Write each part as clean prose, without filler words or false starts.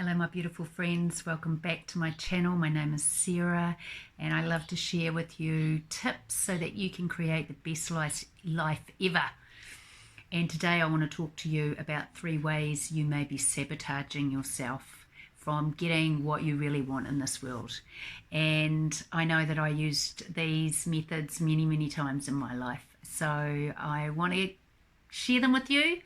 Hello my beautiful friends, welcome back to my channel. My name is Sarah and I love to share with you tips so that you can create the best life ever. And today I want to talk to you about 3 ways you may be sabotaging yourself from getting what you really want in this world. And I know that I used these methods many times in my life, so I want to share them with you.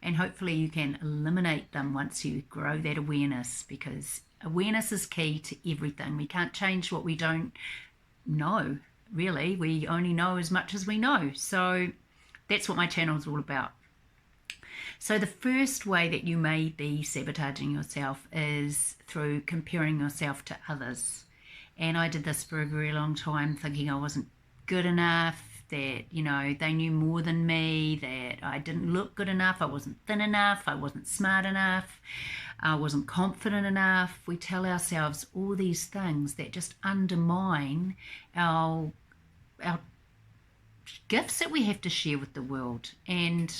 And hopefully you can eliminate them once you grow that awareness, because awareness is key to everything. We can't change what we don't know, really. We only know as much as we know. So that's what my channel is all about. So the first way that you may be sabotaging yourself is through comparing yourself to others. And I did this for a very long time, thinking I wasn't good enough, that, you know, they knew more than me, that I didn't look good enough, I wasn't thin enough, I wasn't smart enough, I wasn't confident enough. We tell ourselves all these things that just undermine our gifts that we have to share with the world. And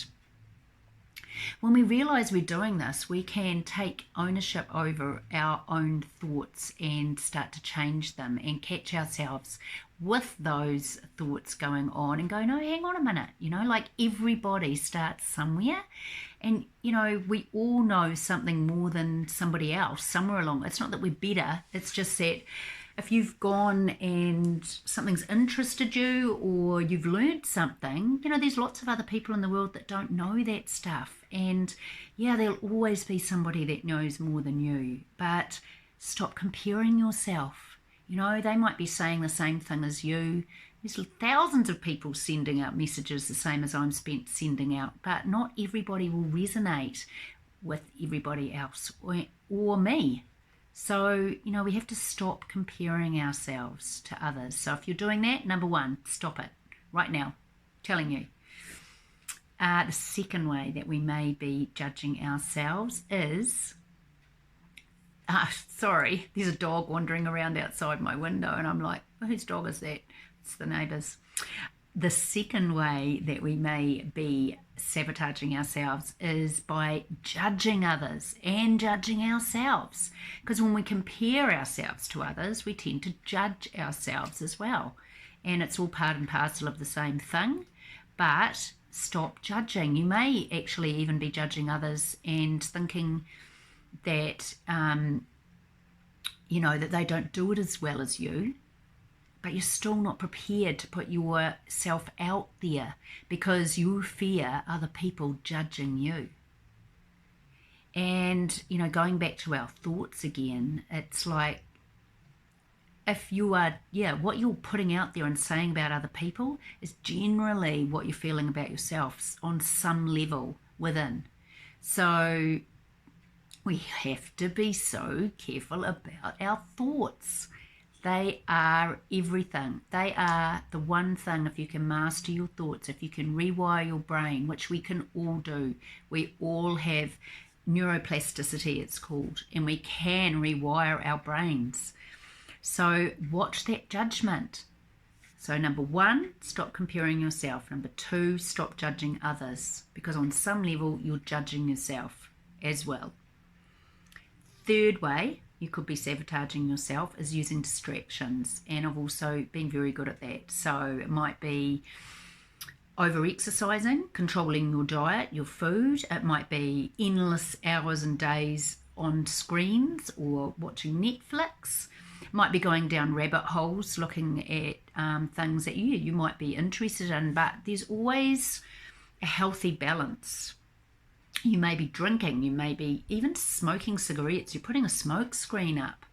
when we realize we're doing this, we can take ownership over our own thoughts and start to change them and catch ourselves with those thoughts going on and go, no, hang on a minute, you know, like everybody starts somewhere. And, you know, we all know something more than somebody else somewhere along. It's not that we're better. It's just that if you've gone and something's interested you or you've learned something, you know, there's lots of other people in the world that don't know that stuff. And yeah, there'll always be somebody that knows more than you, but stop comparing yourself. You know, they might be saying the same thing as you. There's thousands of people sending out messages the same as I'm sending out, but not everybody will resonate with everybody else or me. So, you know, we have to stop comparing ourselves to others. So if you're doing that, number 1, stop it right now. I'm telling you. The second way that we may be judging ourselves is, sorry, there's a dog wandering around outside my window and I'm like, oh, whose dog is that? It's the neighbour's. The second way that we may be sabotaging ourselves is by judging others and judging ourselves. Because when we compare ourselves to others, we tend to judge ourselves as well. And it's all part and parcel of the same thing. But stop judging. You may actually even be judging others and thinking that, you know, that they don't do it as well as you. But you're still not prepared to put yourself out there because you fear other people judging you. And, you know, going back to our thoughts again, it's like if you are, what you're putting out there and saying about other people is generally what you're feeling about yourself on some level within. So we have to be so careful about our thoughts. They are everything. They are the one thing. If you can master your thoughts, if you can rewire your brain, which we can all do. We all have neuroplasticity, it's called, and we can rewire our brains. So watch that judgment. So number 1, stop comparing yourself. Number 2, stop judging others, because on some level you're judging yourself as well. Third way you could be sabotaging yourself is using distractions, and I've also been very good at that. So it might be over-exercising, controlling your diet, your food. It might be endless hours and days on screens or watching Netflix. It might be going down rabbit holes looking at things that you might be interested in, but there's always a healthy balance. You may be drinking, you may be even smoking cigarettes, you're putting a smoke screen up,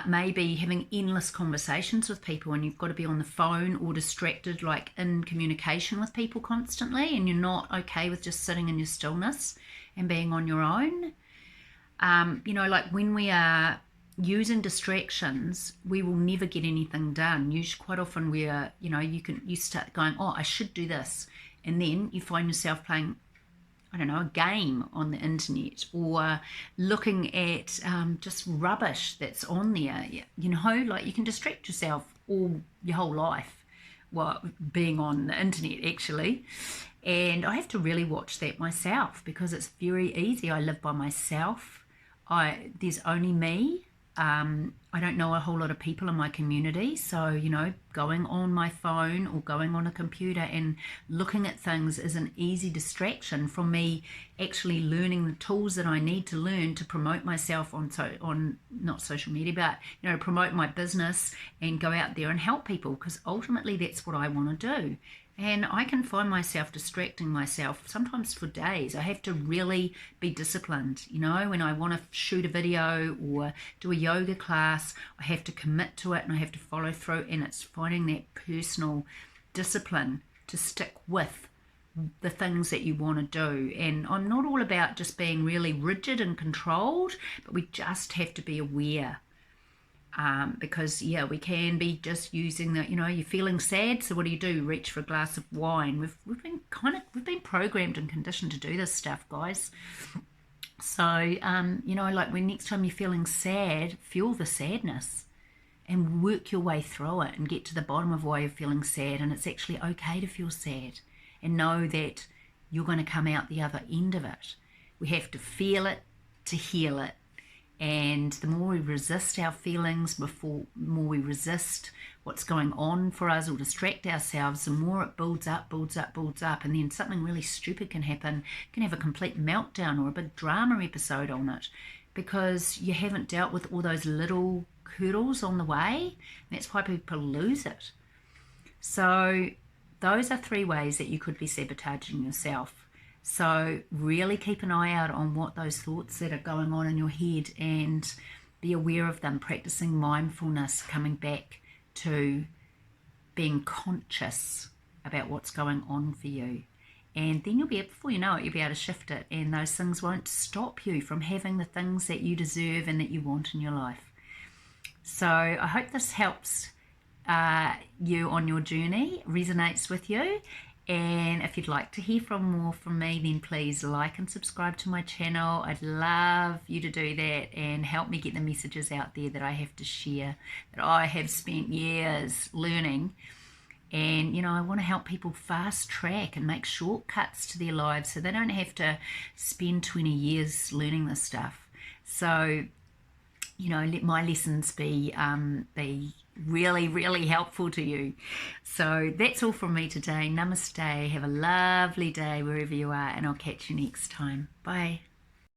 maybe having endless conversations with people and you've got to be on the phone or distracted, like in communication with people constantly, and you're not okay with just sitting in your stillness and being on your own. You know, like when we are using distractions, we will never get anything done. Usually quite often we are, you know, you start going, oh, I should do this, and then you find yourself playing, I don't know, a game on the internet, or looking at just rubbish that's on there. You know, like you can distract yourself all your whole life while being on the internet actually. And I have to really watch that myself because it's very easy. I live by myself. there's only me. I don't know a whole lot of people in my community, so going on my phone or going on a computer and looking at things is an easy distraction from me actually learning the tools that I need to learn to promote myself on not social media, but promote my business and go out there and help people, because ultimately that's what I want to do. And I can find myself distracting myself sometimes for days. I have to really be disciplined. When I want to shoot a video or do a yoga class, I have to commit to it and I have to follow through. And it's finding that personal discipline to stick with the things that you want to do. And I'm not all about just being really rigid and controlled, but we just have to be aware. Because we can be just using that. You're feeling sad, so what do? Reach for a glass of wine. We've been programmed and conditioned to do this stuff, guys. So like when next time you're feeling sad, feel the sadness and work your way through it and get to the bottom of why you're feeling sad. And it's actually okay to feel sad and know that you're going to come out the other end of it. We have to feel it to heal it. And the more we resist our feelings, the more we resist what's going on for us or distract ourselves, the more it builds up, and then something really stupid can happen. You can have a complete meltdown or a big drama episode on it because you haven't dealt with all those little hurdles on the way. That's why people lose it. So those are 3 ways that you could be sabotaging yourself. So really keep an eye out on what those thoughts that are going on in your head and be aware of them, practicing mindfulness, coming back to being conscious about what's going on for you. And then before you know it, you'll be able to shift it, and those things won't stop you from having the things that you deserve and that you want in your life. So I hope this helps you on your journey, resonates with you. And if you'd like to hear more from me, then please like and subscribe to my channel. I'd love you to do that and help me get the messages out there that I have to share, that I have spent years learning. And, I want to help people fast track and make shortcuts to their lives so they don't have to spend 20 years learning this stuff. So, let my lessons be really, really helpful to you. So that's all from me today. Namaste. Have a lovely day wherever you are, and I'll catch you next time. Bye.